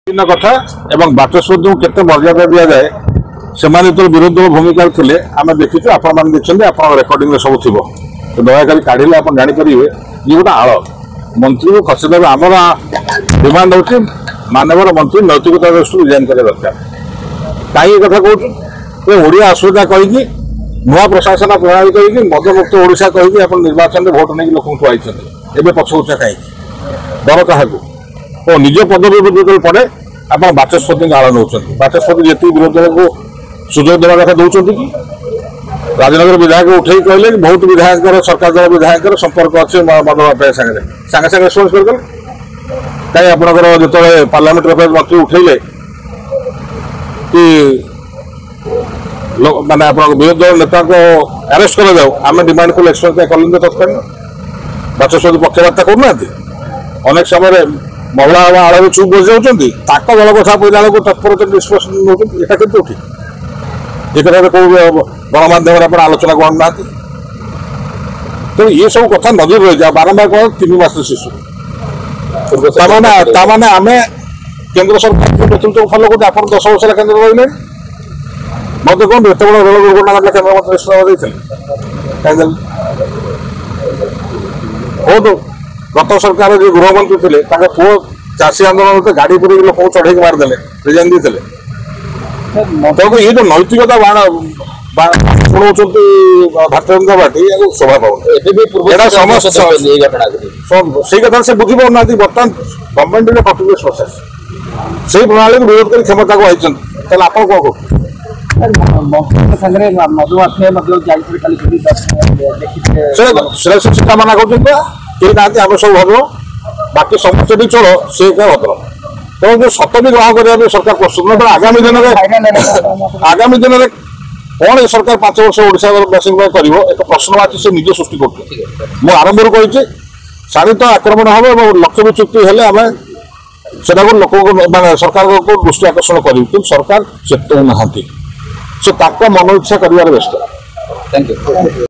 विभिन्न कथा एवं बाचस्पति केते मर्यादा दि जाए से विरोध भूमिका थे आम देखीचु आपण देखते आप रेकर्डिंग सब थी तो दयाकोरी काढ़े आप जापर ये गोटे आड़ मंत्री को खसीदेव आमर डिमांड हो मानवर मंत्री नैतिकता दृष्टि रिजाइन कर दरकार कहीं कथा कहूँ ओडिया असुविधा कहीकि नुआ प्रशासन प्रणाली कहीकि मदमुक्त ओडिशा कहीकि आप निर्वाचन में भोट नहीं लोक खुआई एवं पछुचा कहीं डर क्या तो निज पदवी जो पड़े आप बाचस्पति आड़ नौ बाचस्पति जी विरोध को सुजोग देवा कथा दौरान कि राजनगर विधायक उठे कहले बहुत विधायक सरकार दल विधायक संपर्क अच्छे मद बापा सागे सागे रेस्पन्स कर कहीं आपंकर जो पार्लियामेंट अफेयर मंत्री उठेले कि माने आप विरोध दल नेता को अरेस्ट कर जाओ आम डिमांड को एक्सप्रेस कल तत्काल बाचस्पति पक्षवार्ता करना अनेक समय महिला आड़ चुप बस जाऊँच दल कथा पड़ा बेलू तत्पर डिस्कसन नौ यहाँ कितु ठीक ये कथा कौ गणमाध्यम आप आलोचना करूना तो ये सब कथा नजर रही जाए बारंबार कह 3 मास शिशु आम केंद्र सरकार नेतृत्व फलो करते आप 10 वर्ष केन्द्र रही मत कौन एत बड़ा रेल दुर्घटना घटना केन्द्र मंत्री इस्तीफा देते गत सरकार जो गृहमंत्री थे पुओ चाषी आंदोलन गाड़ी पूरी लोक चढ़े मारिदे रिजाइन देते तो ये जो नैतिकता शुणाऊँ भारतीय जनता पार्टी शोभा पाऊन से कथा से बुझी पाना बर्तमान गवर्नमेंट कंटिन्यूअस प्रोसेस से प्रणाली को विरोध कर क्षमता को आई आप सीता मना कर आम सब भद्र बाकी समस्त भी चलो से भद्र तो जो सत भी ग्रहण करने सरकार प्रस्तुत आगामी दिन में कौन सरकार 5 वर्ष ओडावासी कर एक प्रश्नवाची से निजे सृष्टि कर आरंभ कही शाणित आक्रमण हम लक्ष्य विच्युति हेले आम से लोक मानने सरकार को दृष्टि आकर्षण कर सरकार चेतु ना से मन इच्छा कर व्यस्त। Thank you.